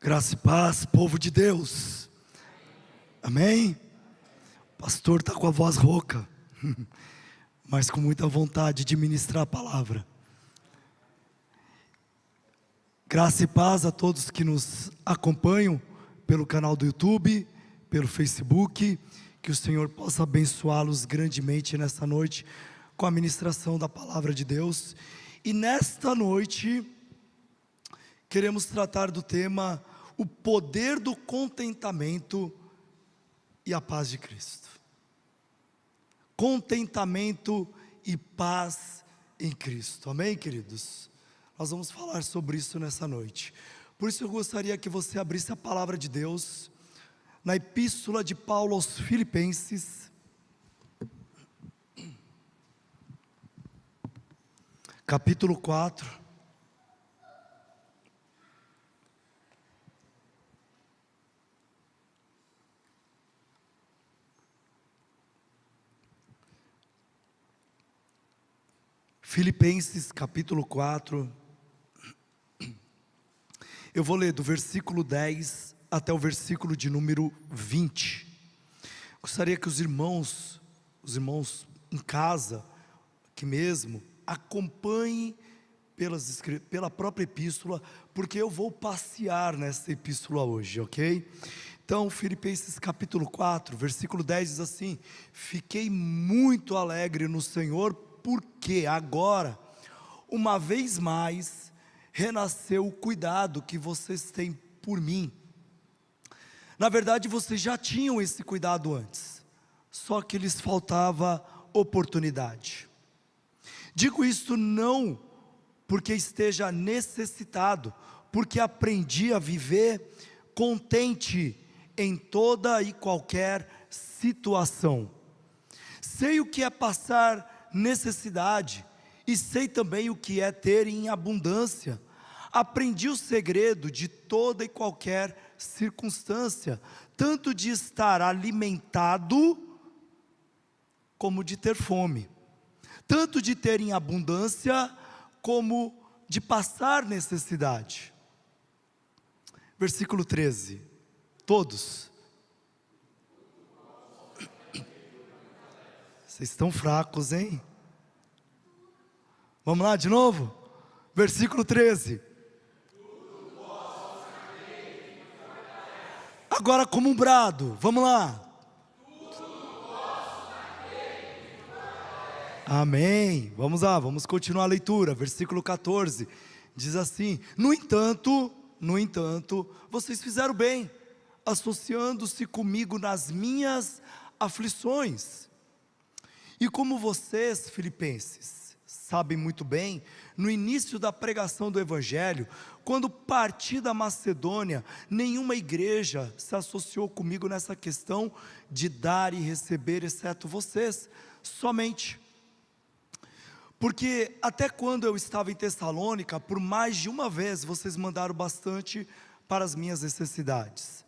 Graça e paz, povo de Deus. Amém? O pastor está com a voz rouca, mas com muita vontade de ministrar a palavra. Graça e paz a todos que nos acompanham pelo canal do YouTube, pelo Facebook. Que o Senhor possa abençoá-los grandemente nesta noite com a ministração da palavra de Deus. E nesta noite queremos tratar do tema o poder do contentamento e a paz de Cristo. Contentamento e paz em Cristo. Amém, queridos? Nós vamos falar sobre isso nessa noite. Por isso eu gostaria que você abrisse a palavra de Deus na epístola de Paulo aos Filipenses, capítulo 4. Filipenses capítulo 4, eu vou ler do versículo 10 até o versículo de número 20. Gostaria que os irmãos em casa, aqui mesmo, acompanhem pela própria epístola, porque eu vou passear nessa epístola hoje, ok? Então, Filipenses capítulo 4, versículo 10 diz assim: fiquei muito alegre no Senhor, porque agora, uma vez mais, renasceu o cuidado que vocês têm por mim. Na verdade, vocês já tinham esse cuidado antes, só que lhes faltava oportunidade. Digo isto não porque esteja necessitado, porque aprendi a viver contente em toda e qualquer situação. Sei o que é passar necessidade, e sei também o que é ter em abundância. Aprendi o segredo de toda e qualquer circunstância, tanto de estar alimentado, como de ter fome, tanto de ter em abundância, como de passar necessidade. Versículo 13, todos. Vocês estão fracos, hein? Vamos lá de novo? Versículo 13. Agora como um brado, vamos lá. Amém. Vamos lá, vamos continuar a leitura. Versículo 14 diz assim: No entanto, vocês fizeram bem, associando-se comigo nas minhas aflições. E como vocês, filipenses, sabem muito bem, no início da pregação do Evangelho, quando parti da Macedônia, nenhuma igreja se associou comigo nessa questão de dar e receber, exceto vocês, somente. Porque até quando eu estava em Tessalônica, por mais de uma vez, vocês mandaram bastante para as minhas necessidades.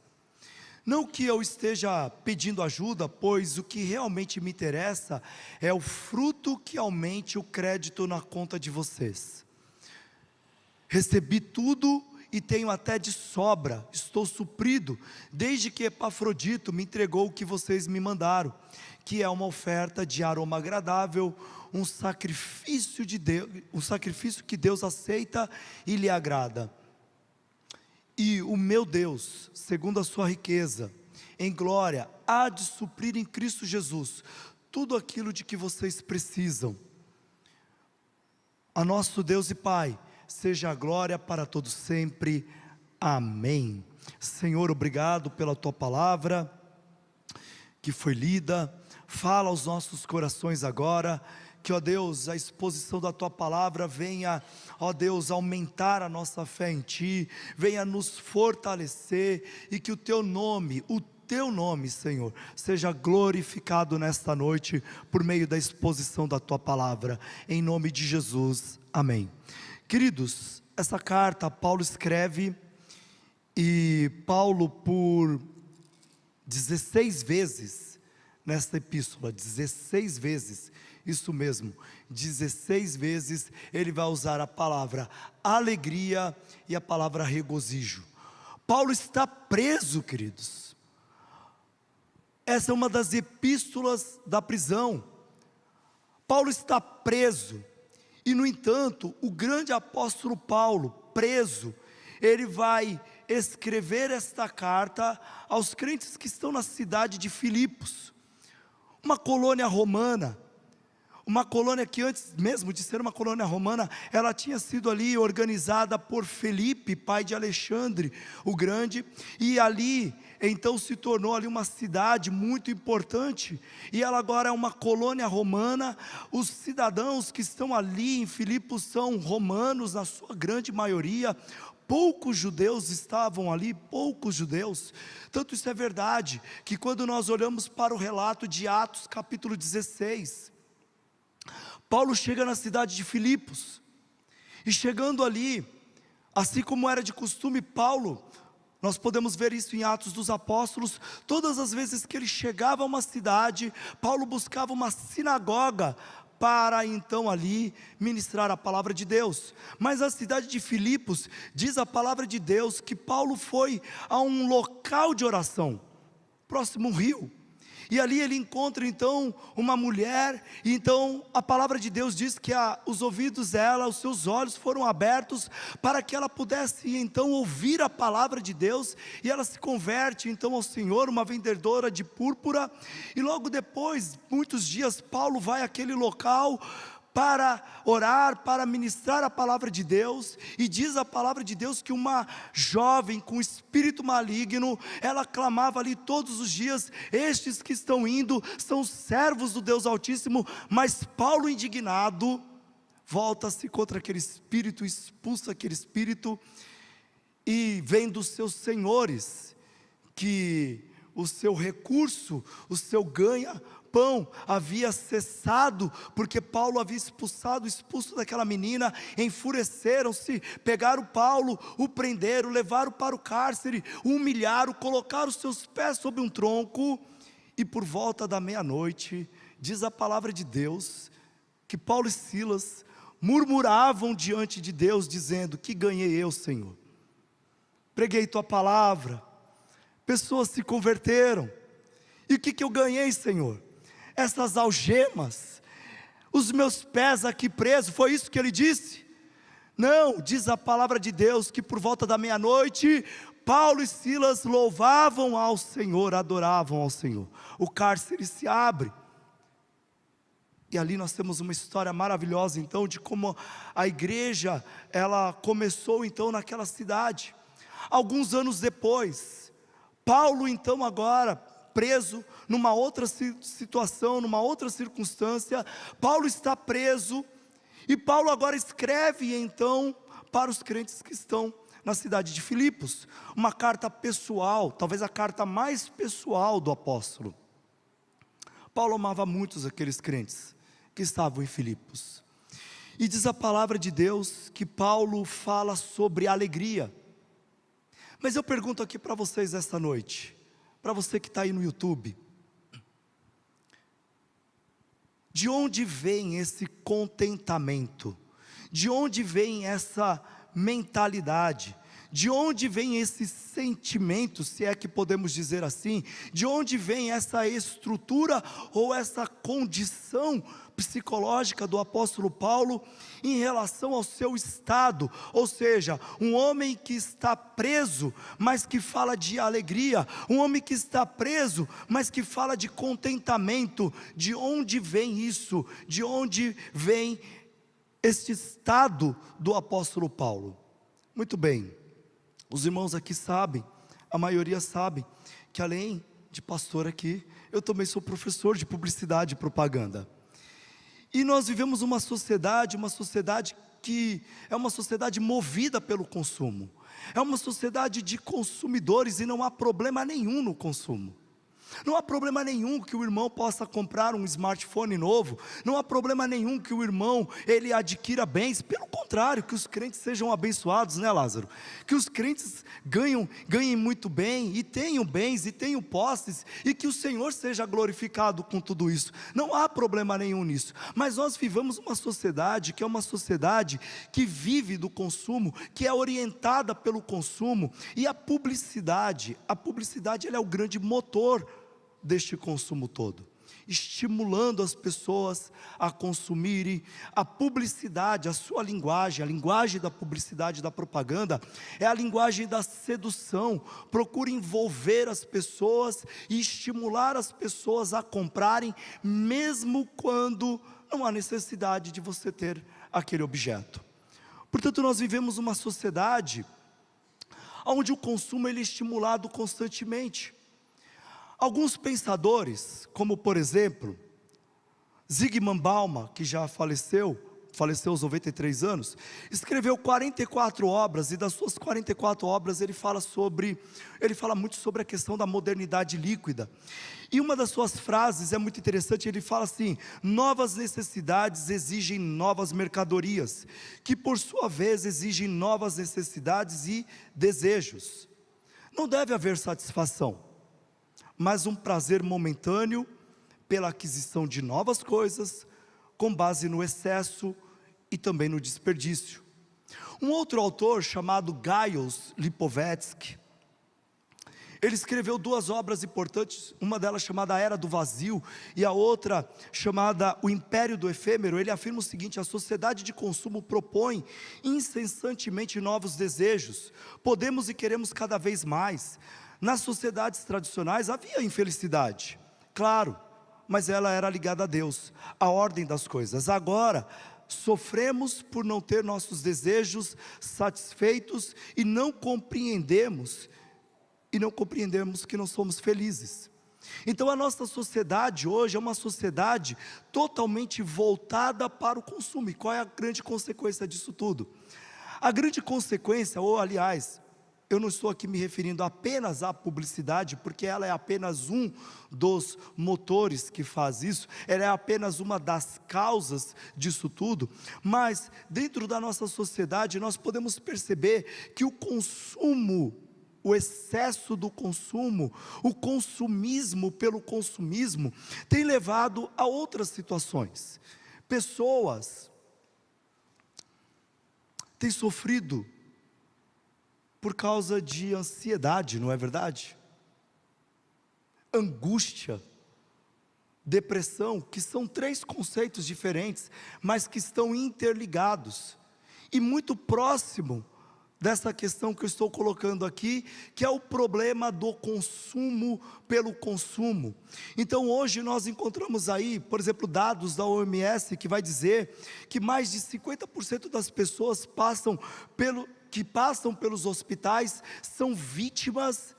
Não que eu esteja pedindo ajuda, pois o que realmente me interessa é o fruto que aumente o crédito na conta de vocês. Recebi tudo e tenho até de sobra, estou suprido, desde que Epafrodito me entregou o que vocês me mandaram, que é uma oferta de aroma agradável, um sacrifício que Deus aceita e lhe agrada. E o meu Deus, segundo a sua riqueza, em glória, há de suprir em Cristo Jesus tudo aquilo de que vocês precisam. A nosso Deus e Pai, seja a glória para todos sempre. Amém. Senhor, obrigado pela tua palavra que foi lida. Fala aos nossos corações agora. Que, ó Deus, a exposição da Tua palavra venha, ó Deus, aumentar a nossa fé em Ti, venha nos fortalecer, e que o Teu nome, Senhor, seja glorificado nesta noite, por meio da exposição da Tua palavra, em nome de Jesus, amém. Queridos, essa carta Paulo escreve, e Paulo por 16 vezes, nesta epístola, 16 vezes, isso mesmo, 16 vezes ele vai usar a palavra alegria e a palavra regozijo. Paulo está preso, queridos. Essa é uma das epístolas da prisão. Paulo está preso, e no entanto, o grande apóstolo Paulo, preso, ele vai escrever esta carta aos crentes que estão na cidade de Filipos, uma colônia romana, uma colônia que antes mesmo de ser uma colônia romana, ela tinha sido ali organizada por Felipe, pai de Alexandre o Grande, e ali então se tornou ali uma cidade muito importante, e ela agora é uma colônia romana. Os cidadãos que estão ali em Filipos são romanos, na sua grande maioria. Poucos judeus estavam ali, poucos judeus. Tanto isso é verdade, que quando nós olhamos para o relato de Atos capítulo 16, Paulo chega na cidade de Filipos, e chegando ali, assim como era de costume, Paulo, nós podemos ver isso em Atos dos Apóstolos, todas as vezes que ele chegava a uma cidade, Paulo buscava uma sinagoga, para então ali ministrar a palavra de Deus. Mas a cidade de Filipos, diz a palavra de Deus, que Paulo foi a um local de oração, próximo a um rio, e ali ele encontra então uma mulher, e então a palavra de Deus diz que os ouvidos dela, os seus olhos foram abertos, para que ela pudesse então ouvir a palavra de Deus, e ela se converte então ao Senhor, uma vendedora de púrpura. E logo depois, muitos dias, Paulo vai àquele local, para orar, para ministrar a palavra de Deus, e diz a palavra de Deus que uma jovem com espírito maligno, ela clamava ali todos os dias: estes que estão indo são servos do Deus Altíssimo. Mas Paulo, indignado, volta-se contra aquele espírito, expulsa aquele espírito, e vem dos seus senhores, que o seu recurso, o seu ganha-pão havia cessado, porque Paulo havia expulso daquela menina. Enfureceram-se, pegaram Paulo, o prenderam, levaram para o cárcere, o humilharam, colocaram os seus pés sobre um tronco, e por volta da meia-noite, diz a palavra de Deus, que Paulo e Silas murmuravam diante de Deus, dizendo: que ganhei eu, Senhor? Preguei tua palavra, pessoas se converteram, e o que eu ganhei, Senhor? Essas algemas, os meus pés aqui presos. Foi isso que ele disse? Não, diz a palavra de Deus que por volta da meia-noite, Paulo e Silas louvavam ao Senhor, adoravam ao Senhor. O cárcere se abre, e ali nós temos uma história maravilhosa então, de como a igreja, ela começou então naquela cidade. Alguns anos depois, Paulo então agora preso, numa outra situação, numa outra circunstância, Paulo está preso, e Paulo agora escreve então para os crentes que estão na cidade de Filipos, uma carta pessoal, talvez a carta mais pessoal do apóstolo. Paulo amava muitos aqueles crentes que estavam em Filipos, e diz a palavra de Deus que Paulo fala sobre alegria. Mas eu pergunto aqui para vocês esta noite, para você que está aí no YouTube, de onde vem esse contentamento? De onde vem essa mentalidade? De onde vem esse sentimento, se é que podemos dizer assim? De onde vem essa estrutura ou essa condição psicológica do apóstolo Paulo em relação ao seu estado? Ou seja, um homem que está preso, mas que fala de alegria, um homem que está preso, mas que fala de contentamento. De onde vem isso? De onde vem este estado do apóstolo Paulo? Muito bem, os irmãos aqui sabem, a maioria sabe, que além de pastor aqui, eu também sou professor de publicidade e propaganda. E nós vivemos uma sociedade que é uma sociedade movida pelo consumo. É uma sociedade de consumidores, e não há problema nenhum no consumo. Não há problema nenhum que o irmão possa comprar um smartphone novo. Não há problema nenhum que o irmão, ele adquira bens. Pelo contrário, que os crentes sejam abençoados, né, Lázaro? Que os crentes ganhem muito bem, e tenham bens, e tenham posses, e que o Senhor seja glorificado com tudo isso. Não há problema nenhum nisso. Mas nós vivemos uma sociedade, que é uma sociedade que vive do consumo, que é orientada pelo consumo, e a publicidade ela é o grande motor deste consumo todo, estimulando as pessoas a consumirem. A publicidade, a sua linguagem, a linguagem da publicidade, da propaganda, é a linguagem da sedução. Procura envolver as pessoas e estimular as pessoas a comprarem, mesmo quando não há necessidade de você ter aquele objeto. Portanto, nós vivemos uma sociedade onde o consumo ele é estimulado constantemente. Alguns pensadores, como por exemplo, Zygmunt Bauman, que já faleceu aos 93 anos, escreveu 44 obras, e das suas 44 obras ele fala muito sobre a questão da modernidade líquida. E uma das suas frases é muito interessante, ele fala assim: novas necessidades exigem novas mercadorias, que por sua vez exigem novas necessidades e desejos. Não deve haver satisfação, mas um prazer momentâneo pela aquisição de novas coisas, com base no excesso e também no desperdício. Um outro autor chamado Gaius Lipovetsky, ele escreveu 2 obras importantes, uma delas chamada A Era do Vazio, e a outra chamada O Império do Efêmero. Ele afirma o seguinte: a sociedade de consumo propõe incessantemente novos desejos, podemos e queremos cada vez mais. Nas sociedades tradicionais havia infelicidade, claro, mas ela era ligada a Deus, à ordem das coisas. Agora, sofremos por não ter nossos desejos satisfeitos e não compreendemos que não somos felizes. Então a nossa sociedade hoje é uma sociedade totalmente voltada para o consumo. E qual é a grande consequência disso tudo? A grande consequência, ou aliás, eu não estou aqui me referindo apenas à publicidade, porque ela é apenas um dos motores que faz isso, ela é apenas uma das causas disso tudo, mas dentro da nossa sociedade nós podemos perceber que o consumo, o excesso do consumo, o consumismo pelo consumismo, tem levado a outras situações. Pessoas têm sofrido por causa de ansiedade, não é verdade? Angústia, depressão, que são 3 conceitos diferentes, mas que estão interligados, e muito próximo dessa questão que eu estou colocando aqui, que é o problema do consumo pelo consumo. Então hoje nós encontramos aí, por exemplo, dados da OMS, que vai dizer que mais de 50% das pessoas que passam pelos hospitais são vítimas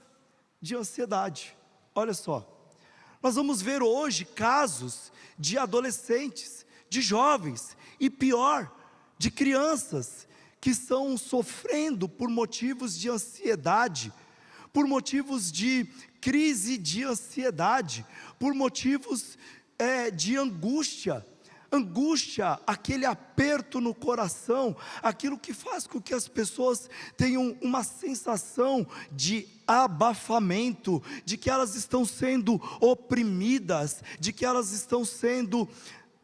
de ansiedade. Olha só, nós vamos ver hoje casos de adolescentes, de jovens, e pior, de crianças, que estão sofrendo por motivos de ansiedade, por motivos de crise de ansiedade, por motivos de angústia, aquele aperto no coração, aquilo que faz com que as pessoas tenham uma sensação de abafamento, de que elas estão sendo oprimidas, de que elas estão sendo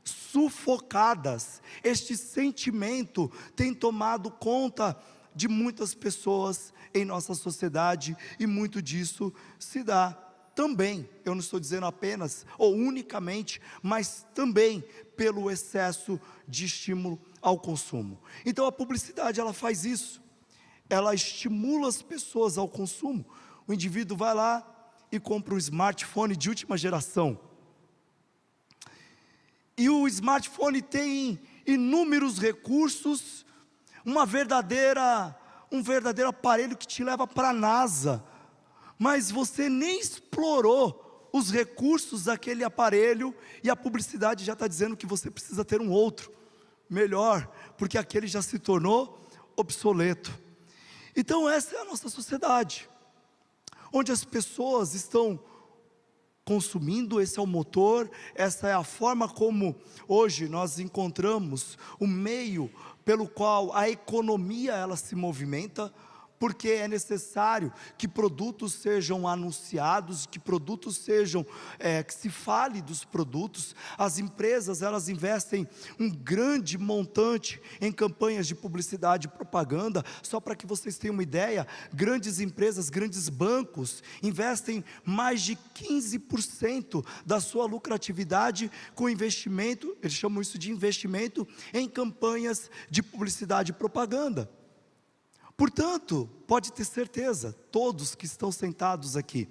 sufocadas. Este sentimento tem tomado conta de muitas pessoas em nossa sociedade, e muito disso se dá também, eu não estou dizendo apenas ou unicamente, mas também pelo excesso de estímulo ao consumo. Então a publicidade, ela faz isso, ela estimula as pessoas ao consumo. O indivíduo vai lá e compra um smartphone de última geração, e o smartphone tem inúmeros recursos, um verdadeiro aparelho que te leva para a NASA, mas você nem explorou os recursos daquele aparelho, e a publicidade já está dizendo que você precisa ter um outro, melhor, porque aquele já se tornou obsoleto. Então essa é a nossa sociedade, onde as pessoas estão consumindo, esse é o motor, essa é a forma como hoje nós encontramos o meio pelo qual a economia ela se movimenta, porque é necessário que produtos sejam anunciados, que produtos sejam, que se fale dos produtos. As empresas, elas investem um grande montante em campanhas de publicidade e propaganda. Só para que vocês tenham uma ideia, grandes empresas, grandes bancos, investem mais de 15% da sua lucratividade com investimento, eles chamam isso de investimento, em campanhas de publicidade e propaganda. Portanto, pode ter certeza, todos que estão sentados aqui,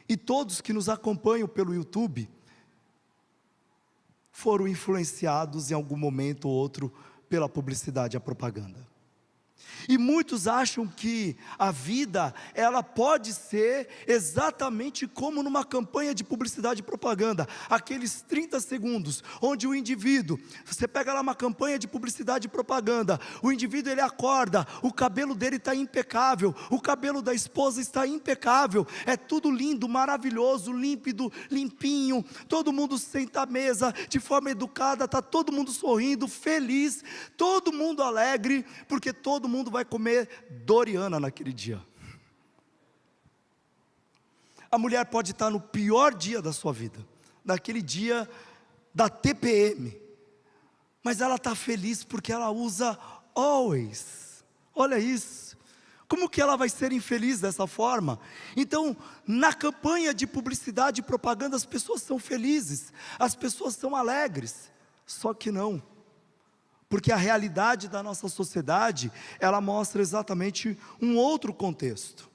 e todos que nos acompanham pelo YouTube, foram influenciados em algum momento ou outro pela publicidade e a propaganda. E muitos acham que a vida, ela pode ser exatamente como numa campanha de publicidade e propaganda, aqueles 30 segundos, onde o indivíduo, você pega lá uma campanha de publicidade e propaganda, o indivíduo ele acorda, o cabelo dele está impecável, o cabelo da esposa está impecável, é tudo lindo, maravilhoso, límpido, limpinho, todo mundo senta à mesa de forma educada, está todo mundo sorrindo, feliz, todo mundo alegre, porque todo mundo vai comer Doriana naquele dia. A mulher pode estar no pior dia da sua vida, naquele dia da TPM, mas ela está feliz porque ela usa Always. Olha isso, como que ela vai ser infeliz dessa forma? Então, na campanha de publicidade e propaganda, as pessoas são felizes, as pessoas são alegres, só que não, porque a realidade da nossa sociedade, ela mostra exatamente um outro contexto.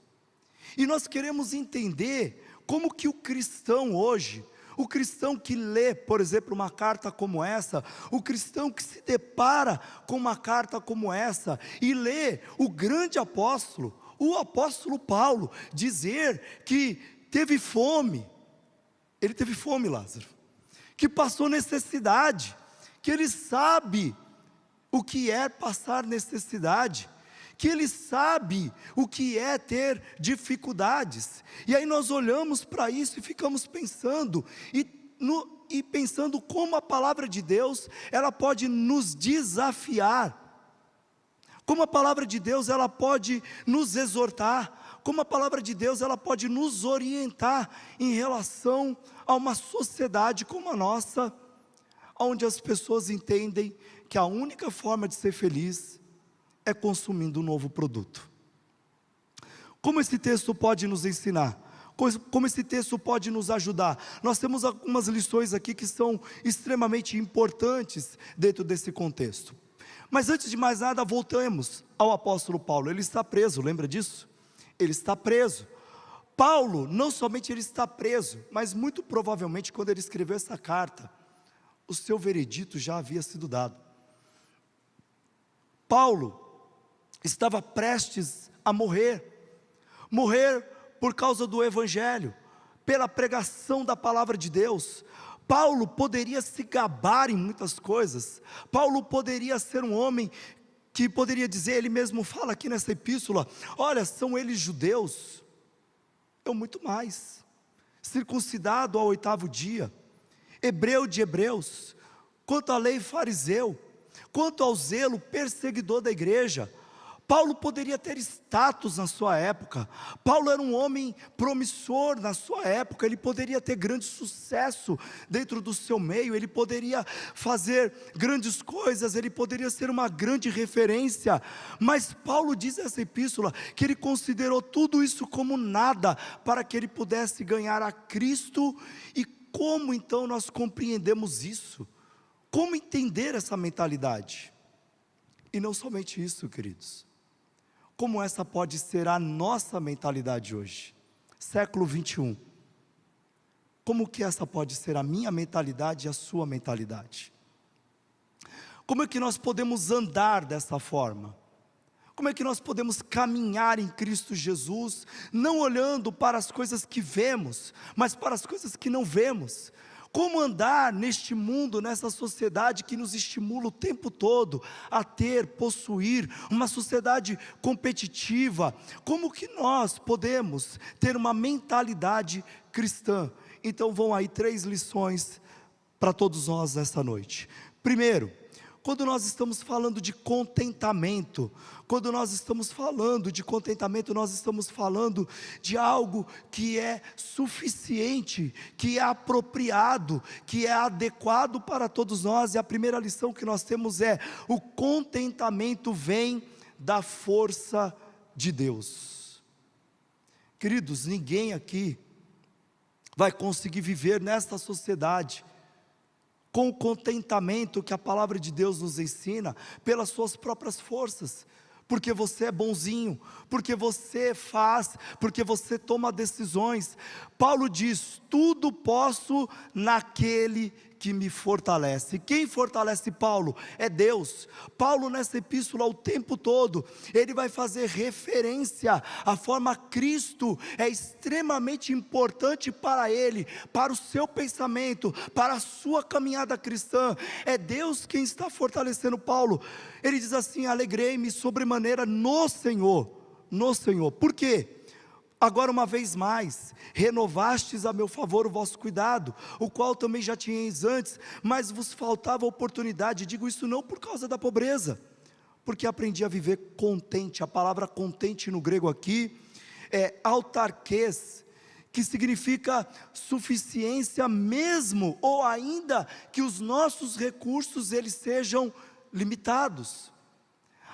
E nós queremos entender como que o cristão hoje, o cristão que lê, por exemplo, uma carta como essa, o cristão que se depara com uma carta como essa, e lê o grande apóstolo, o apóstolo Paulo, dizer que teve fome, ele teve fome, Lázaro, que passou necessidade, que ele sabe o que é passar necessidade, que ele sabe o que é ter dificuldades, e aí nós olhamos para isso e ficamos pensando, e pensando como a palavra de Deus, ela pode nos desafiar, como a palavra de Deus, ela pode nos exortar, como a palavra de Deus, ela pode nos orientar, em relação a uma sociedade como a nossa, onde as pessoas entendem que a única forma de ser feliz é consumindo um novo produto. Como esse texto pode nos ensinar? Como esse texto pode nos ajudar? Nós temos algumas lições aqui que são extremamente importantes dentro desse contexto. Mas antes de mais nada, voltamos ao apóstolo Paulo. Ele está preso, lembra disso? Ele está preso. Paulo, não somente ele está preso, mas muito provavelmente quando ele escreveu essa carta, o seu veredito já havia sido dado. Paulo estava prestes a morrer por causa do evangelho, pela pregação da palavra de Deus. Paulo poderia se gabar em muitas coisas, Paulo poderia ser um homem que poderia dizer, ele mesmo fala aqui nessa epístola, olha, são eles judeus, eu muito mais, circuncidado ao 8º dia, hebreu de hebreus, quanto à lei fariseu, quanto ao zelo perseguidor da igreja. Paulo poderia ter status na sua época, Paulo era um homem promissor na sua época, ele poderia ter grande sucesso dentro do seu meio, ele poderia fazer grandes coisas, ele poderia ser uma grande referência, mas Paulo diz nessa epístola, que ele considerou tudo isso como nada, para que ele pudesse ganhar a Cristo. E como então nós compreendemos isso? Como entender essa mentalidade? E não somente isso, queridos, como essa pode ser a nossa mentalidade hoje, século 21, como que essa pode ser a minha mentalidade e a sua mentalidade? Como é que nós podemos andar dessa forma? Como é que nós podemos caminhar em Cristo Jesus, não olhando para as coisas que vemos, mas para as coisas que não vemos? Como andar neste mundo, nessa sociedade que nos estimula o tempo todo a ter, possuir, uma sociedade competitiva? Como que nós podemos ter uma mentalidade cristã? Então vão aí 3 lições para todos nós nessa noite. Primeiro, quando nós estamos falando de contentamento, nós estamos falando de algo que é suficiente, que é apropriado, que é adequado para todos nós. E a primeira lição que nós temos é: o contentamento vem da força de Deus. Queridos, ninguém aqui vai conseguir viver nesta sociedade com o contentamento que a palavra de Deus nos ensina, pelas suas próprias forças, porque você é bonzinho, porque você faz, porque você toma decisões. Paulo diz: tudo posso naquele que me fortalece. Quem fortalece Paulo? É Deus. Paulo, nessa epístola, o tempo todo, ele vai fazer referência à forma Cristo é extremamente importante para ele, para o seu pensamento, para a sua caminhada cristã. É Deus quem está fortalecendo Paulo. Ele diz assim: alegrei-me sobremaneira no Senhor. Por quê? Agora, uma vez mais, renovastes a meu favor o vosso cuidado, o qual também já tinhais antes, mas vos faltava oportunidade. Digo isso não por causa da pobreza, porque aprendi a viver contente. A palavra contente no grego aqui é autarquês, que significa suficiência mesmo, ou ainda que os nossos recursos eles sejam limitados.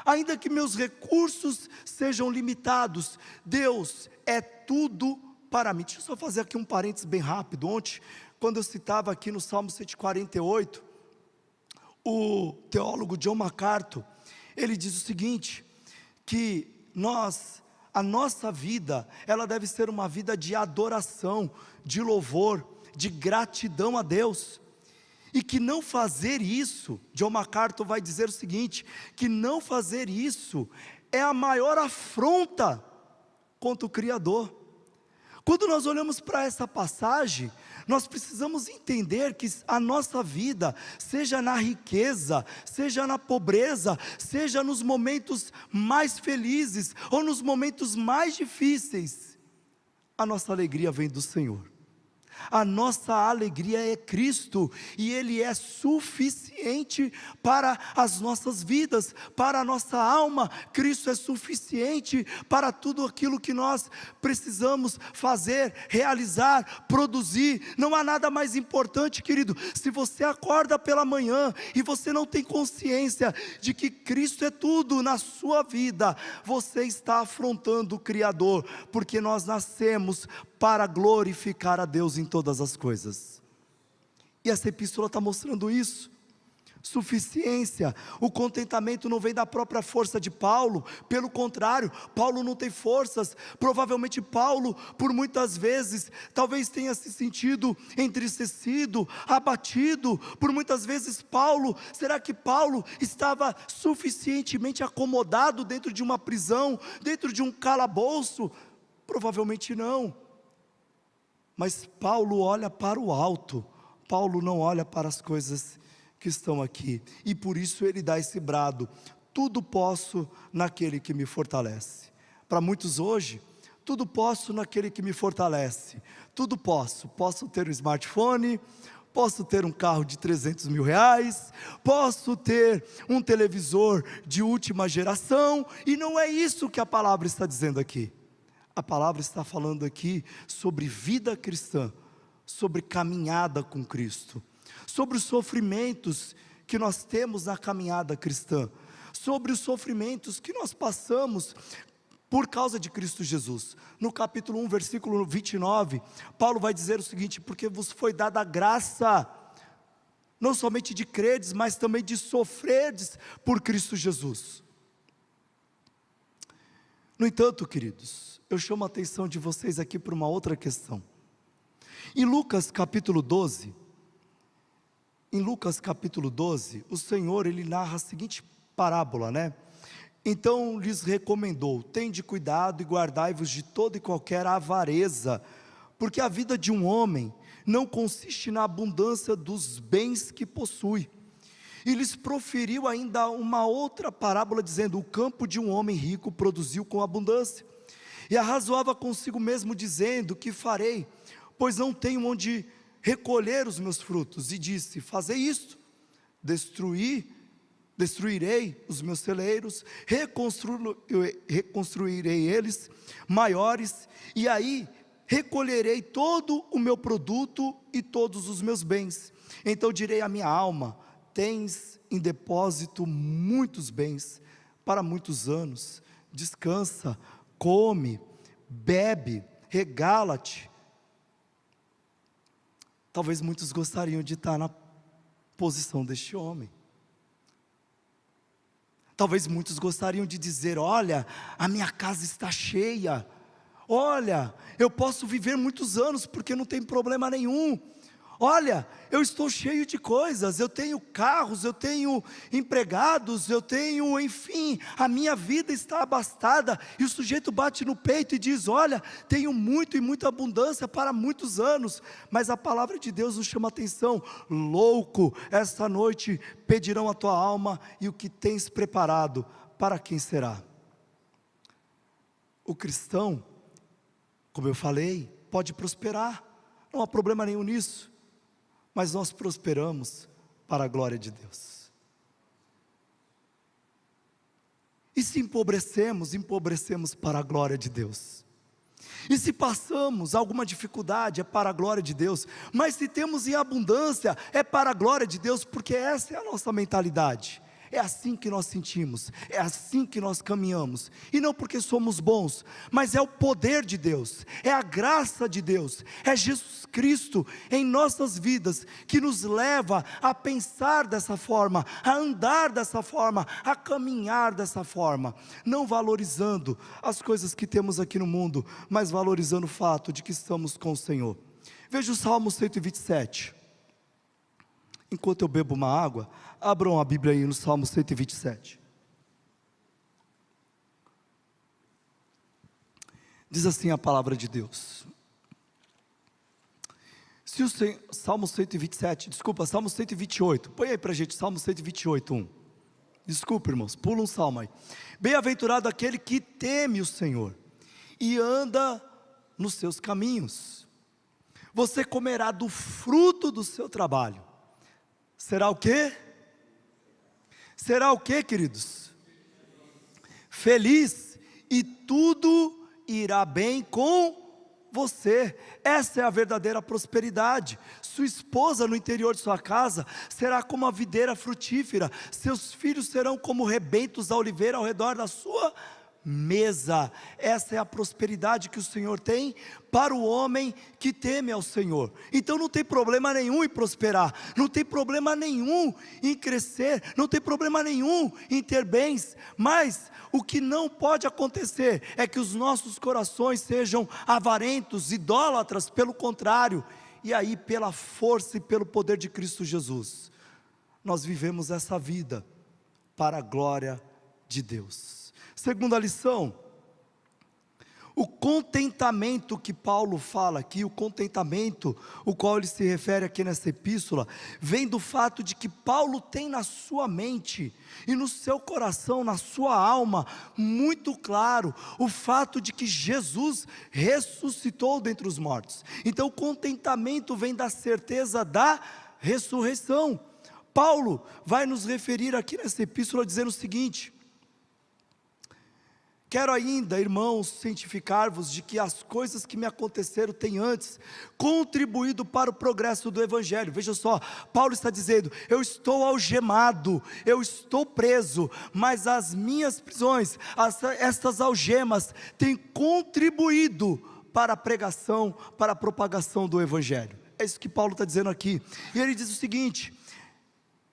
Ainda que meus recursos sejam limitados, Deus é tudo para mim. Deixa eu só fazer aqui um parênteses bem rápido. Ontem, quando eu citava aqui no Salmo 148, o teólogo John MacArthur, ele diz o seguinte, que a nossa vida, ela deve ser uma vida de adoração, de louvor, de gratidão a Deus. E que não fazer isso, John MacArthur vai dizer o seguinte, que não fazer isso é a maior afronta contra o Criador. Quando nós olhamos para essa passagem, nós precisamos entender que a nossa vida, seja na riqueza, seja na pobreza, seja nos momentos mais felizes, ou nos momentos mais difíceis, a nossa alegria vem do Senhor. A nossa alegria é Cristo, e Ele é suficiente para as nossas vidas, para a nossa alma. Cristo é suficiente para tudo aquilo que nós precisamos fazer, realizar, produzir. Não há nada mais importante, querido. Se você acorda pela manhã e você não tem consciência de que Cristo é tudo na sua vida, você está afrontando o Criador, porque nós nascemos para glorificar a Deus em todas as coisas. E essa epístola está mostrando isso. Suficiência. O contentamento não vem da própria força de Paulo. Pelo contrário, Paulo não tem forças. Provavelmente Paulo, por muitas vezes, talvez tenha se sentido entristecido, abatido. Por muitas vezes será que Paulo estava suficientemente acomodado dentro de uma prisão, dentro de um calabouço? Provavelmente não. Mas Paulo olha para o alto, Paulo não olha para as coisas que estão aqui, e por isso ele dá esse brado: tudo posso naquele que me fortalece. Para muitos hoje, tudo posso naquele que me fortalece. Tudo posso ter um smartphone, posso ter um carro de 300 mil reais, posso ter um televisor de última geração, e não é isso que a palavra está dizendo aqui. A palavra está falando aqui sobre vida cristã, sobre caminhada com Cristo, sobre os sofrimentos que nós temos na caminhada cristã, sobre os sofrimentos que nós passamos por causa de Cristo Jesus. No capítulo 1, versículo 29, Paulo vai dizer o seguinte: porque vos foi dada a graça, não somente de credes, mas também de sofreres por Cristo Jesus. No entanto, queridos, eu chamo a atenção de vocês aqui para uma outra questão. Em Lucas capítulo 12, o Senhor, Ele narra a seguinte parábola, né? Então lhes recomendou: tende cuidado e guardai-vos de toda e qualquer avareza, porque a vida de um homem não consiste na abundância dos bens que possui. E lhes proferiu ainda uma outra parábola, dizendo: o campo de um homem rico produziu com abundância. E arrazoava consigo mesmo, dizendo: que farei? pois não tenho onde recolher os meus frutos. E disse: fazei isto, destruirei os meus celeiros, reconstruirei eles maiores, e aí recolherei todo o meu produto e todos os meus bens. Então direi à minha alma: tens em depósito muitos bens para muitos anos, descansa, come, bebe, regala-te. Talvez muitos gostariam de estar na posição deste homem. Talvez muitos gostariam de dizer: olha, a minha casa está cheia, olha, eu posso viver muitos anos porque não tem problema nenhum. Olha, eu estou cheio de coisas, eu tenho carros, eu tenho empregados, eu tenho, enfim, a minha vida está abastada. E o sujeito bate no peito e diz: olha, tenho muito e muita abundância para muitos anos. Mas a palavra de Deus nos chama a atenção: louco, esta noite pedirão a tua alma, e o que tens preparado, para quem será? O cristão, como eu falei, pode prosperar, não há problema nenhum nisso. Mas nós prosperamos para a glória de Deus. E se empobrecemos para a glória de Deus. E se passamos alguma dificuldade, é para a glória de Deus. Mas se temos em abundância, é para a glória de Deus, porque essa é a nossa mentalidade. É assim que nós sentimos, é assim que nós caminhamos, e não porque somos bons, mas é o poder de Deus, é a graça de Deus, é Jesus Cristo em nossas vidas, que nos leva a pensar dessa forma, a andar dessa forma, a caminhar dessa forma, não valorizando as coisas que temos aqui no mundo, mas valorizando o fato de que estamos com o Senhor. Veja o Salmo 127, enquanto eu bebo uma água, abram a Bíblia aí no Salmo 127. Diz assim a palavra de Deus. Se o Salmo 127, desculpa, Salmo 128, põe aí para a gente, Salmo 128, 1. Desculpa, irmãos, pula um salmo aí. Bem-aventurado aquele que teme o Senhor e anda nos seus caminhos. Você comerá do fruto do seu trabalho. Será o quê? Será o quê, queridos? Feliz, e tudo irá bem com você. Essa é a verdadeira prosperidade. Sua esposa no interior de sua casa será como a videira frutífera, seus filhos serão como rebentos da oliveira ao redor da sua mesa. Essa é a prosperidade que o Senhor tem para o homem que teme ao Senhor. Então não tem problema nenhum em prosperar, não tem problema nenhum em crescer, não tem problema nenhum em ter bens, mas o que não pode acontecer é que os nossos corações sejam avarentos, idólatras. Pelo contrário, e aí pela força e pelo poder de Cristo Jesus, nós vivemos essa vida para a glória de Deus. Segunda lição, o contentamento que Paulo fala aqui, o contentamento o qual ele se refere aqui nessa epístola, vem do fato de que Paulo tem na sua mente e no seu coração, na sua alma, muito claro o fato de que Jesus ressuscitou dentre os mortos. Então o contentamento vem da certeza da ressurreição. Paulo vai nos referir aqui nessa epístola dizendo o seguinte: quero ainda, irmãos, cientificar-vos de que as coisas que me aconteceram têm antes contribuído para o progresso do Evangelho. Veja só, Paulo está dizendo: eu estou algemado, eu estou preso, mas as minhas prisões, estas algemas têm contribuído para a pregação, para a propagação do Evangelho. É isso que Paulo está dizendo aqui. E ele diz o seguinte: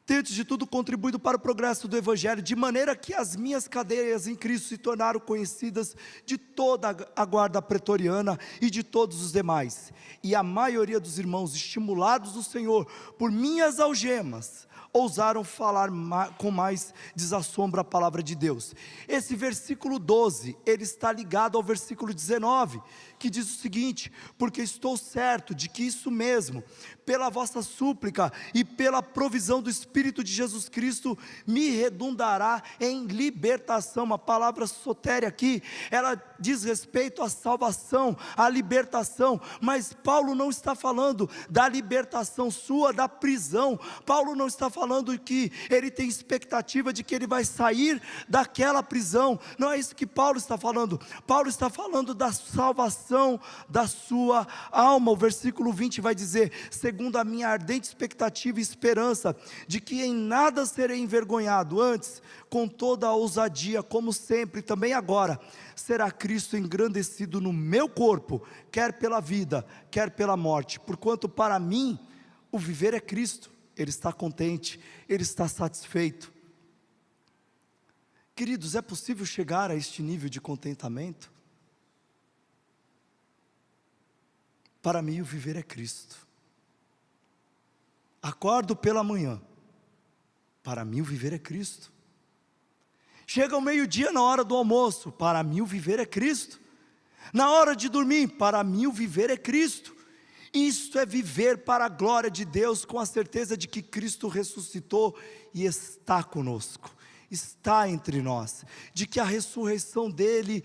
tenho antes de tudo contribuído para o progresso do Evangelho, de maneira que as minhas cadeias em Cristo se tornaram conhecidas de toda a guarda pretoriana e de todos os demais. E a maioria dos irmãos, estimulados do Senhor por minhas algemas, ousaram falar com mais desassombro a palavra de Deus. Esse versículo 12, ele está ligado ao versículo 19, que diz o seguinte: porque estou certo de que isso mesmo, pela vossa súplica e pela provisão do Espírito de Jesus Cristo, me redundará em libertação. A palavra sotéria aqui, ela diz respeito à salvação, à libertação, mas Paulo não está falando da libertação sua, da prisão. Paulo não está falando que ele tem expectativa de que ele vai sair daquela prisão. Não é isso que Paulo está falando. Paulo está falando da salvação da sua alma. O versículo 20 vai dizer: segundo a minha ardente expectativa e esperança, de que em nada serei envergonhado, antes, com toda a ousadia, como sempre, também agora, será Cristo engrandecido no meu corpo, quer pela vida, quer pela morte, porquanto para mim, o viver é Cristo. Ele está contente, ele está satisfeito. Queridos, é possível chegar a este nível de contentamento? Para mim, o viver é Cristo. Acordo pela manhã, para mim o viver é Cristo. Chega ao meio-dia na hora do almoço, para mim o viver é Cristo. Na hora de dormir, para mim o viver é Cristo. Isto é viver para a glória de Deus, com a certeza de que Cristo ressuscitou e está conosco, está entre nós, de que a ressurreição dele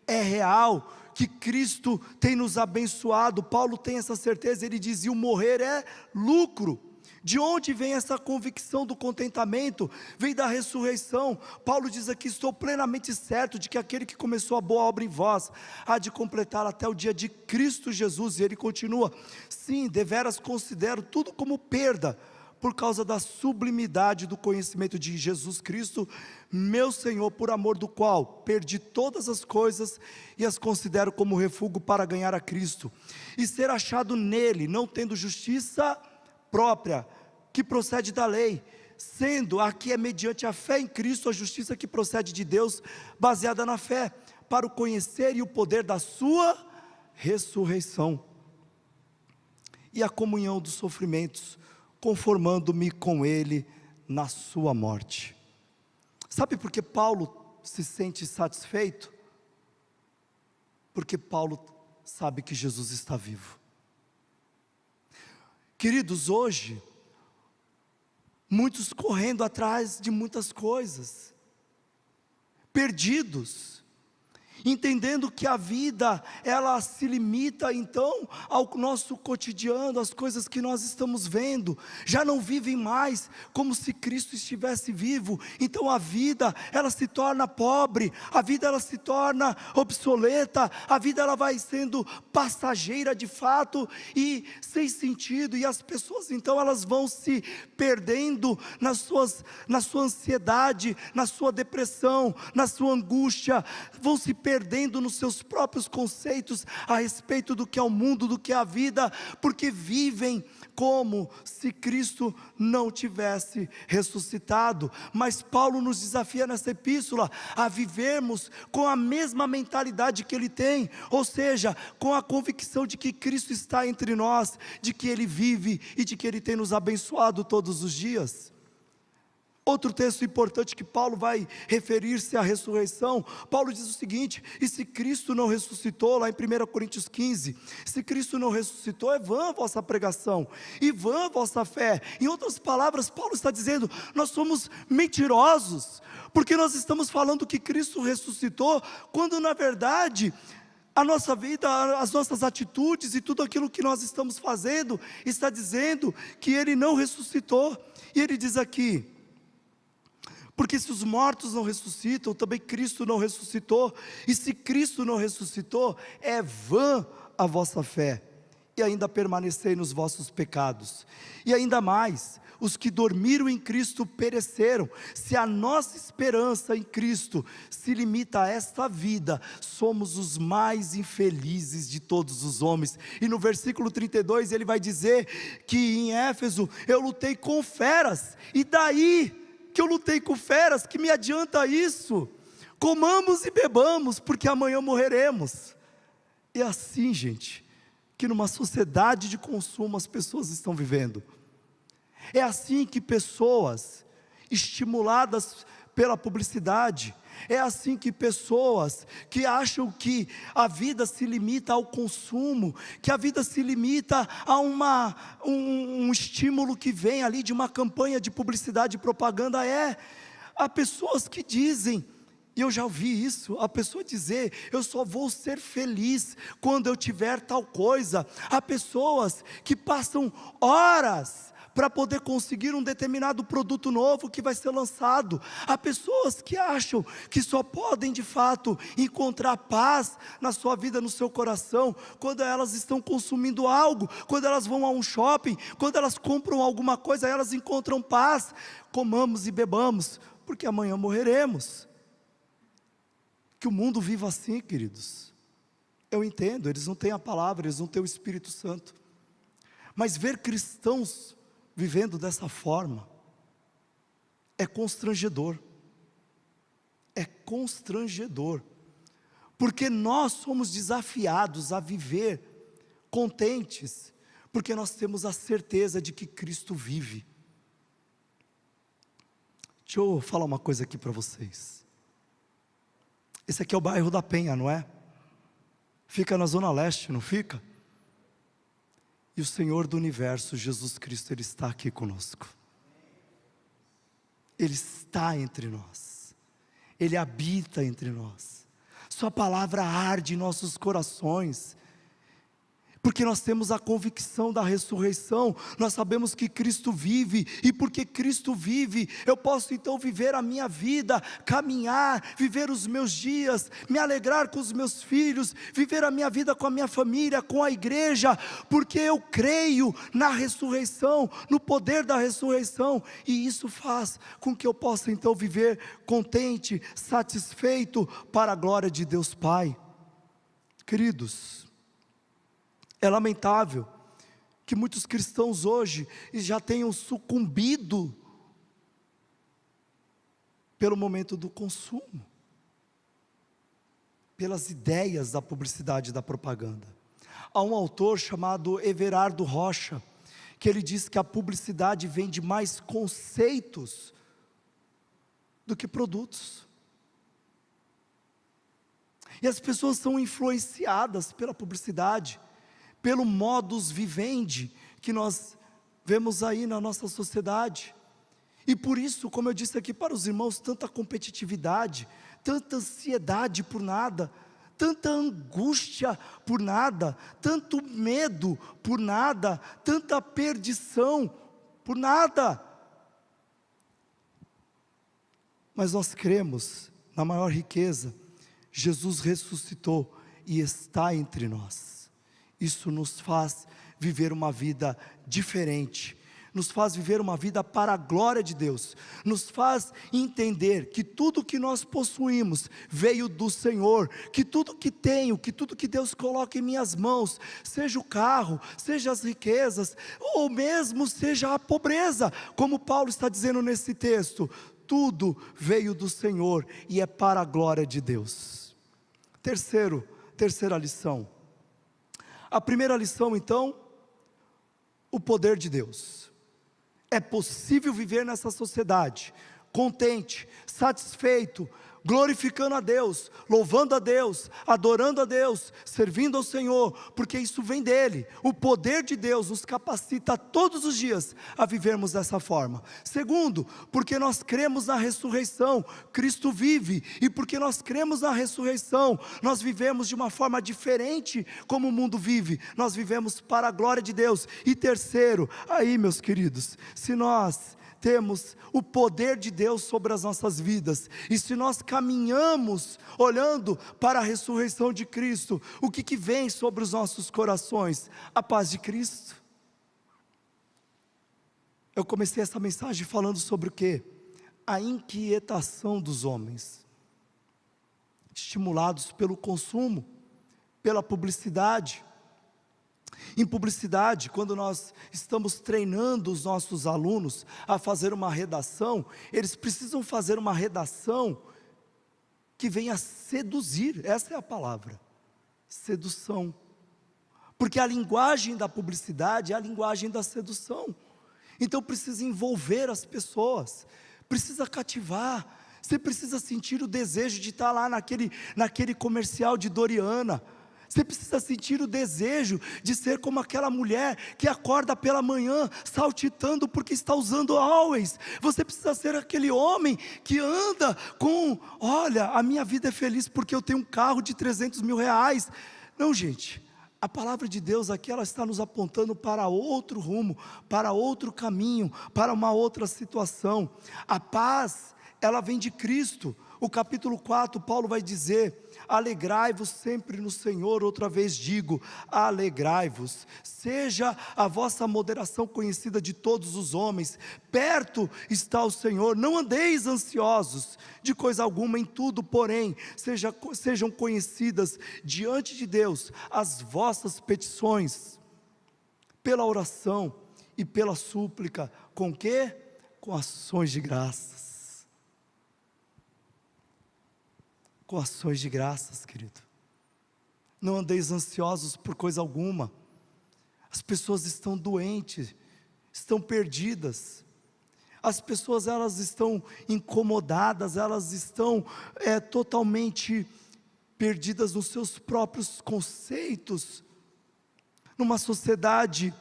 é real, que Cristo tem nos abençoado. Paulo tem essa certeza, ele dizia: o morrer é lucro. De onde vem essa convicção do contentamento? Vem da ressurreição. Paulo diz aqui: estou plenamente certo de que aquele que começou a boa obra em vós, há de completá-la até o dia de Cristo Jesus. E ele continua: sim, deveras considero tudo como perda, por causa da sublimidade do conhecimento de Jesus Cristo, meu Senhor, por amor do qual perdi todas as coisas e as considero como refúgio para ganhar a Cristo, e ser achado nele, não tendo justiça própria, que procede da lei, sendo a que é mediante a fé em Cristo, a justiça que procede de Deus, baseada na fé, para o conhecer e o poder da sua ressurreição, e a comunhão dos sofrimentos, conformando-me com ele na sua morte. Sabe por que Paulo se sente satisfeito? Porque Paulo sabe que Jesus está vivo. Queridos, hoje, muitos correndo atrás de muitas coisas, perdidos, entendendo que a vida, ela se limita então ao nosso cotidiano, às coisas que nós estamos vendo, já não vivem mais como se Cristo estivesse vivo. Então a vida, ela se torna pobre, a vida ela se torna obsoleta, a vida ela vai sendo passageira de fato e sem sentido, e as pessoas então elas vão se perdendo na sua ansiedade, na sua depressão, na sua angústia, vão se perdendo nos seus próprios conceitos a respeito do que é o mundo, do que é a vida, porque vivem como se Cristo não tivesse ressuscitado. Mas Paulo nos desafia nessa epístola a vivermos com a mesma mentalidade que ele tem, ou seja, com a convicção de que Cristo está entre nós, de que ele vive e de que ele tem nos abençoado todos os dias. Outro texto importante que Paulo vai referir-se à ressurreição, Paulo diz o seguinte: e se Cristo não ressuscitou, lá em 1 Coríntios 15, se Cristo não ressuscitou, é vã a vossa pregação, e vã a vossa fé. Em outras palavras, Paulo está dizendo: nós somos mentirosos, porque nós estamos falando que Cristo ressuscitou, quando na verdade a nossa vida, as nossas atitudes e tudo aquilo que nós estamos fazendo, está dizendo que Ele não ressuscitou. E ele diz aqui: porque se os mortos não ressuscitam, também Cristo não ressuscitou, e se Cristo não ressuscitou, é vã a vossa fé, e ainda permanecei nos vossos pecados. E ainda mais, os que dormiram em Cristo pereceram. Se a nossa esperança em Cristo se limita a esta vida, somos os mais infelizes de todos os homens. E no versículo 32 ele vai dizer que em Éfeso: eu lutei com feras, e daí que eu lutei com feras, que me adianta isso? Comamos e bebamos, porque amanhã morreremos. É assim, gente, que numa sociedade de consumo as pessoas estão vivendo. É assim que pessoas estimuladas pela publicidade, é assim que pessoas que acham que a vida se limita ao consumo, que a vida se limita a um estímulo que vem ali de uma campanha de publicidade e propaganda. Há pessoas que dizem, e eu já ouvi isso, a pessoa dizer: eu só vou ser feliz quando eu tiver tal coisa. Há pessoas que passam horas para poder conseguir um determinado produto novo que vai ser lançado. Há pessoas que acham que só podem de fato encontrar paz na sua vida, no seu coração, quando elas estão consumindo algo, quando elas vão a um shopping, quando elas compram alguma coisa, elas encontram paz. Comamos e bebamos, porque amanhã morreremos. Que o mundo viva assim, queridos. Eu entendo, eles não têm a palavra, eles não têm o Espírito Santo. Mas ver cristãos vivendo dessa forma é constrangedor. É constrangedor. Porque nós somos desafiados a viver contentes, porque nós temos a certeza de que Cristo vive. Deixa eu falar uma coisa aqui para vocês. Esse aqui é o bairro da Penha, não é? Fica na Zona Leste, não fica? E o Senhor do Universo, Jesus Cristo, Ele está aqui conosco. Ele está entre nós. Ele habita entre nós. Sua palavra arde em nossos corações. Porque nós temos a convicção da ressurreição, nós sabemos que Cristo vive, e porque Cristo vive, eu posso então viver a minha vida, caminhar, viver os meus dias, me alegrar com os meus filhos, viver a minha vida com a minha família, com a igreja, porque eu creio na ressurreição, no poder da ressurreição, e isso faz com que eu possa então viver contente, satisfeito, para a glória de Deus Pai. Queridos, é lamentável que muitos cristãos hoje já tenham sucumbido pelo momento do consumo, pelas ideias da publicidade e da propaganda. Há um autor chamado Everardo Rocha, que ele diz que a publicidade vende mais conceitos do que produtos. E as pessoas são influenciadas pela publicidade, pelo modus vivendi que nós vemos aí na nossa sociedade. E por isso, como eu disse aqui para os irmãos, tanta competitividade, tanta ansiedade por nada, tanta angústia por nada, tanto medo por nada, tanta perdição por nada. Mas nós cremos na maior riqueza: Jesus ressuscitou e está entre nós. Isso nos faz viver uma vida diferente, nos faz viver uma vida para a glória de Deus, nos faz entender que tudo que nós possuímos veio do Senhor, que tudo que tenho, que tudo que Deus coloca em minhas mãos, seja o carro, seja as riquezas, ou mesmo seja a pobreza, como Paulo está dizendo nesse texto, tudo veio do Senhor e é para a glória de Deus. Terceira lição. A primeira lição então, o poder de Deus. É possível viver nessa sociedade, contente, satisfeito, glorificando a Deus, louvando a Deus, adorando a Deus, servindo ao Senhor, porque isso vem dEle. O poder de Deus nos capacita todos os dias a vivermos dessa forma. Segundo, porque nós cremos na ressurreição, Cristo vive, e porque nós cremos na ressurreição, nós vivemos de uma forma diferente como o mundo vive, nós vivemos para a glória de Deus. E terceiro, aí meus queridos, se nós temos o poder de Deus sobre as nossas vidas, e se nós caminhamos olhando para a ressurreição de Cristo, o que vem sobre os nossos corações? A paz de Cristo. Eu comecei essa mensagem falando sobre o quê? A inquietação dos homens, estimulados pelo consumo, pela publicidade. Em publicidade, quando nós estamos treinando os nossos alunos a fazer uma redação, eles precisam fazer uma redação que venha seduzir, essa é a palavra, sedução, porque a linguagem da publicidade é a linguagem da sedução. Então precisa envolver as pessoas, precisa cativar. Você precisa sentir o desejo de estar lá naquele comercial de Doriana. Você precisa sentir o desejo de ser como aquela mulher que acorda pela manhã saltitando porque está usando Always. Você precisa ser aquele homem que anda com, olha, a minha vida é feliz porque eu tenho um carro de 300 mil reais. Não, gente, a palavra de Deus aqui, ela está nos apontando para outro rumo, para outro caminho, para uma outra situação. A paz, ela vem de Cristo. O capítulo 4, Paulo vai dizer: alegrai-vos sempre no Senhor. Outra vez digo, alegrai-vos. Seja a vossa moderação conhecida de todos os homens. Perto está o Senhor. Não andeis ansiosos de coisa alguma, em tudo, porém, sejam conhecidas diante de Deus as vossas petições, pela oração e pela súplica. Com quê? Com ações de graças. Com ações de graças, querido. Não andeis ansiosos por coisa alguma. As pessoas estão doentes, estão perdidas. As pessoas, elas estão incomodadas, elas estão totalmente perdidas nos seus próprios conceitos. Numa sociedade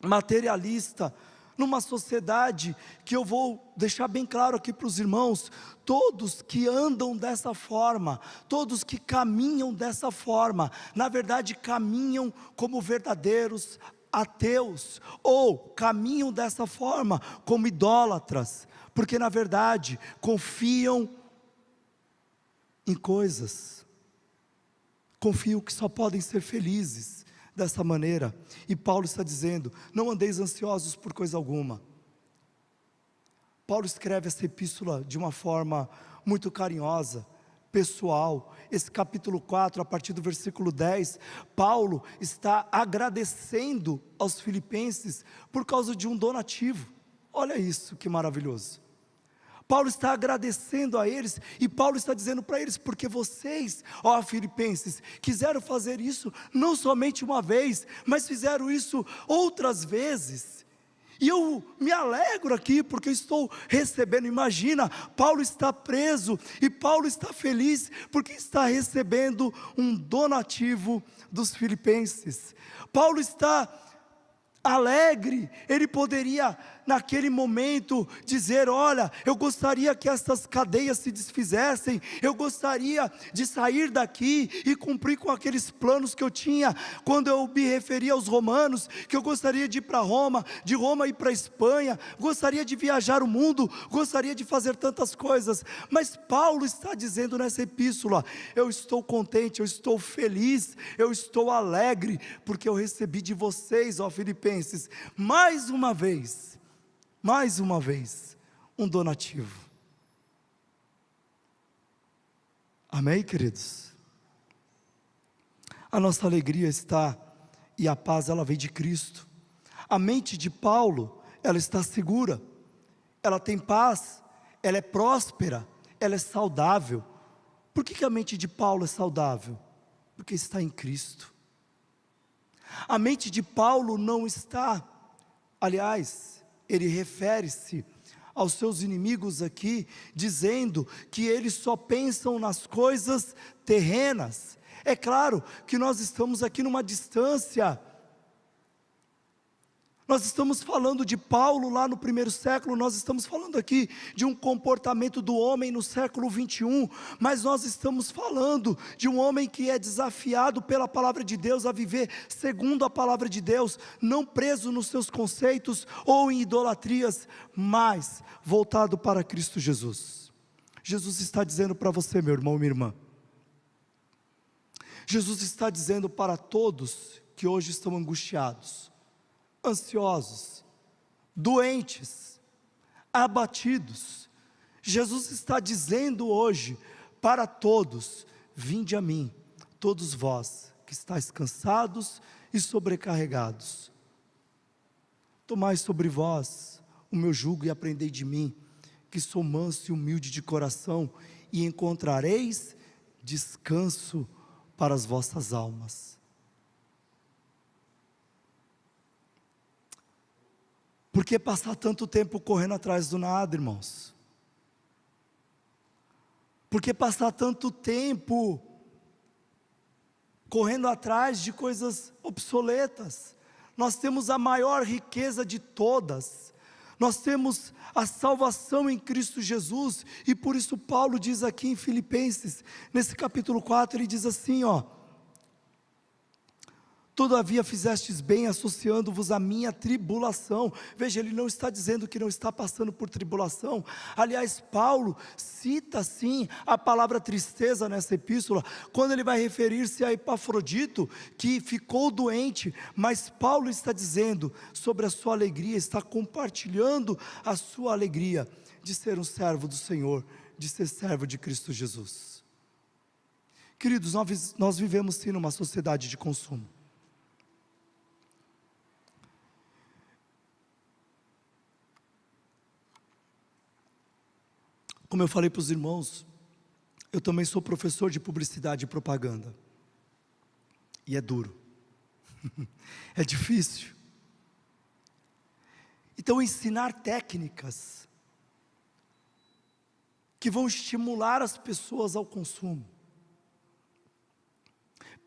materialista, numa sociedade que eu vou deixar bem claro aqui para os irmãos: todos que andam dessa forma, todos que caminham dessa forma, na verdade caminham como verdadeiros ateus, ou caminham dessa forma como idólatras, porque na verdade confiam em coisas, confiam que só podem ser felizes dessa maneira. E Paulo está dizendo: não andeis ansiosos por coisa alguma. Paulo escreve essa epístola de uma forma muito carinhosa, pessoal. Esse capítulo 4, a partir do versículo 10, Paulo está agradecendo aos filipenses por causa de um donativo. Olha isso, que maravilhoso. Paulo está agradecendo a eles, e Paulo está dizendo para eles: porque vocês, ó filipenses, quiseram fazer isso não somente uma vez, mas fizeram isso outras vezes. E eu me alegro aqui, porque eu estou recebendo. Imagina, Paulo está preso, e Paulo está feliz, porque está recebendo um donativo dos filipenses. Paulo está alegre. Ele poderia naquele momento dizer: olha, eu gostaria que essas cadeias se desfizessem, eu gostaria de sair daqui e cumprir com aqueles planos que eu tinha, quando eu me referia aos romanos, que eu gostaria de ir para Roma, de Roma ir para a Espanha, gostaria de viajar o mundo, gostaria de fazer tantas coisas. Mas Paulo está dizendo nessa epístola: eu estou contente, eu estou feliz, eu estou alegre, porque eu recebi de vocês, ó filipenses, mais uma vez, um donativo. Amém, queridos? A nossa alegria está, e a paz, ela vem de Cristo. A mente de Paulo, ela está segura, ela tem paz, ela é próspera, ela é saudável. Por que a mente de Paulo é saudável? Porque está em Cristo. A mente de Paulo não está, aliás, ele refere-se aos seus inimigos aqui, dizendo que eles só pensam nas coisas terrenas. É claro que nós estamos aqui numa distância. Nós estamos falando de Paulo lá no primeiro século, nós estamos falando aqui de um comportamento do homem no século 21, mas nós estamos falando de um homem que é desafiado pela palavra de Deus a viver segundo a palavra de Deus, não preso nos seus conceitos ou em idolatrias, mas voltado para Cristo Jesus. Jesus está dizendo para você, meu irmão e minha irmã, Jesus está dizendo para todos que hoje estão angustiados, ansiosos, doentes, abatidos, Jesus está dizendo hoje para todos: vinde a mim, todos vós que estáis cansados e sobrecarregados, tomai sobre vós o meu jugo e aprendei de mim, que sou manso e humilde de coração, e encontrareis descanso para as vossas almas. Por que passar tanto tempo correndo atrás do nada, irmãos? Por que passar tanto tempo correndo atrás de coisas obsoletas? Nós temos a maior riqueza de todas. Nós temos a salvação em Cristo Jesus, e por isso Paulo diz aqui em Filipenses, nesse capítulo 4, ele diz assim, todavia fizestes bem associando-vos à minha tribulação. Veja, ele não está dizendo que não está passando por tribulação. Aliás, Paulo cita sim a palavra tristeza nessa epístola, quando ele vai referir-se a Epafrodito, que ficou doente, mas Paulo está dizendo sobre a sua alegria, está compartilhando a sua alegria de ser um servo do Senhor, de ser servo de Cristo Jesus. Queridos, nós vivemos sim numa sociedade de consumo. Como eu falei para os irmãos, eu também sou professor de publicidade e propaganda. E é duro. É difícil. Então, ensinar técnicas que vão estimular as pessoas ao consumo.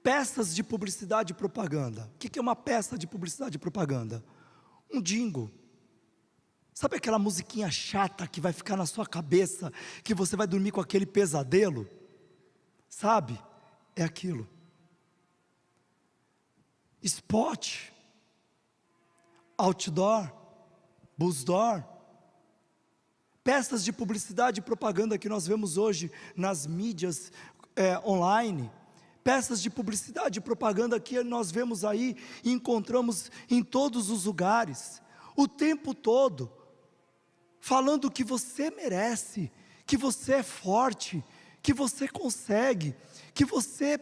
Peças de publicidade e propaganda. O que é uma peça de publicidade e propaganda? Um jingle. Sabe aquela musiquinha chata que vai ficar na sua cabeça, que você vai dormir com aquele pesadelo? Sabe? É aquilo. Spot, outdoor, buzzdoor, peças de publicidade e propaganda que nós vemos hoje nas mídias online, peças de publicidade e propaganda que nós vemos aí e encontramos em todos os lugares, o tempo todo, falando que você merece, que você é forte, que você consegue, que você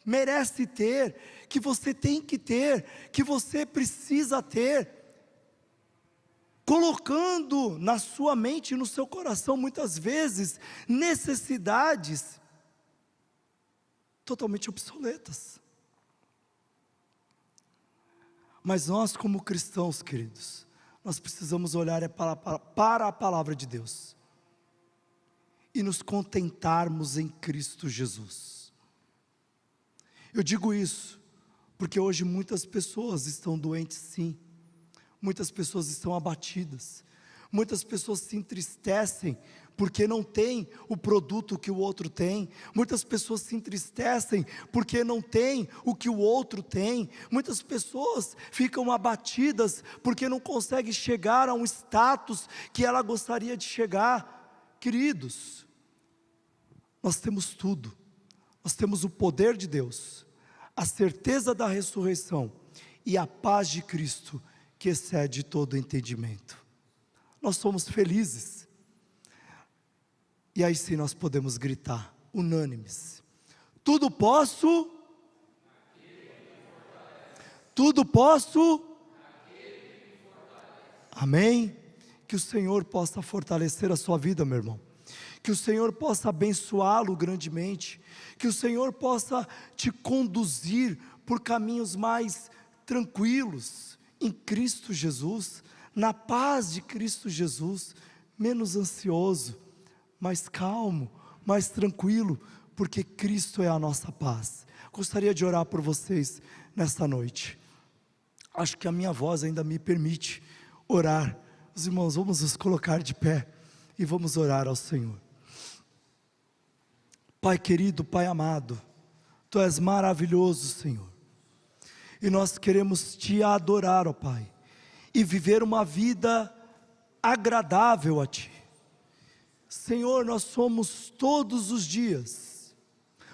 merece ter, que você tem que ter, que você precisa ter, colocando na sua mente e no seu coração, muitas vezes, necessidades totalmente obsoletas. Mas nós, como cristãos, queridos, nós precisamos olhar para a palavra de Deus e nos contentarmos em Cristo Jesus. Eu digo isso porque hoje muitas pessoas estão doentes, sim, muitas pessoas estão abatidas, muitas pessoas se entristecem porque não tem o produto que o outro tem, muitas pessoas se entristecem porque não tem o que o outro tem, muitas pessoas ficam abatidas porque não conseguem chegar a um status que ela gostaria de chegar. Queridos, nós temos tudo, nós temos o poder de Deus, a certeza da ressurreição e a paz de Cristo que excede todo entendimento. Nós somos felizes. E aí sim nós podemos gritar, unânimes: tudo posso, tudo posso, amém? Que o Senhor possa fortalecer a sua vida, meu irmão, que o Senhor possa abençoá-lo grandemente, que o Senhor possa te conduzir por caminhos mais tranquilos, em Cristo Jesus, na paz de Cristo Jesus, menos ansioso, mais calmo, mais tranquilo, porque Cristo é a nossa paz. Gostaria de orar por vocês nesta noite. Acho que a minha voz ainda me permite orar. Os irmãos, vamos nos colocar de pé e vamos orar ao Senhor. Pai querido, Pai amado, Tu és maravilhoso, Senhor, e nós queremos Te adorar, ó Pai, e viver uma vida agradável a Ti. Senhor, nós somos todos os dias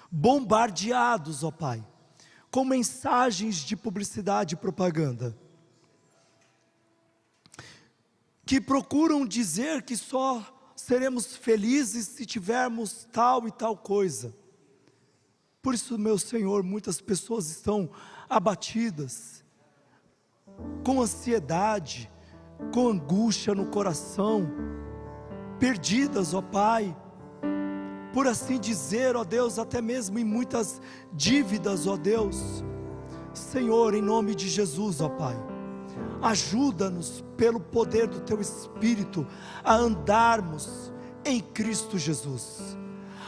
bombardeados, ó Pai, com mensagens de publicidade e propaganda, que procuram dizer que só seremos felizes se tivermos tal e tal coisa. Por isso, meu Senhor, muitas pessoas estão abatidas, com ansiedade, com angústia no coração, perdidas, ó Pai, por assim dizer, ó Deus, até mesmo em muitas dívidas, ó Deus. Senhor, em nome de Jesus, ó Pai, Ajuda-nos pelo poder do Teu Espírito a andarmos em Cristo Jesus.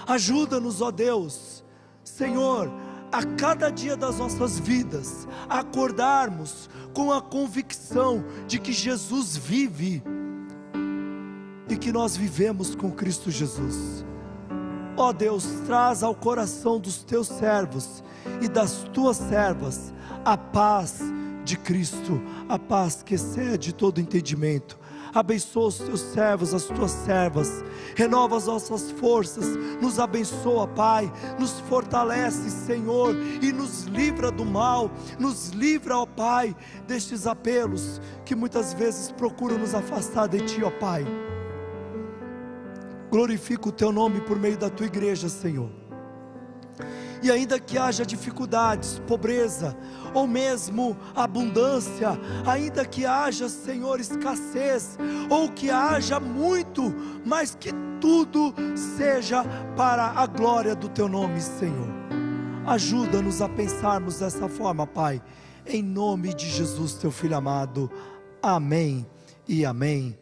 Ajuda-nos, ó Deus, Senhor, a cada dia das nossas vidas, a acordarmos com a convicção de que Jesus vive e que nós vivemos com Cristo Jesus. Ó Deus, traz ao coração dos Teus servos e das Tuas servas a paz de Cristo, a paz que excede todo entendimento. Abençoa os Teus servos, as Tuas servas, renova as nossas forças, nos abençoa, Pai, nos fortalece, Senhor, e nos livra do mal, nos livra, ó Pai, destes apelos que muitas vezes procuram nos afastar de Ti, ó Pai. Glorifica o Teu nome por meio da Tua igreja, Senhor. E ainda que haja dificuldades, pobreza, ou mesmo abundância, ainda que haja, Senhor, escassez, ou que haja muito, mas que tudo seja para a glória do Teu nome, Senhor. Ajuda-nos a pensarmos dessa forma, Pai, em nome de Jesus, Teu Filho amado. Amém e amém.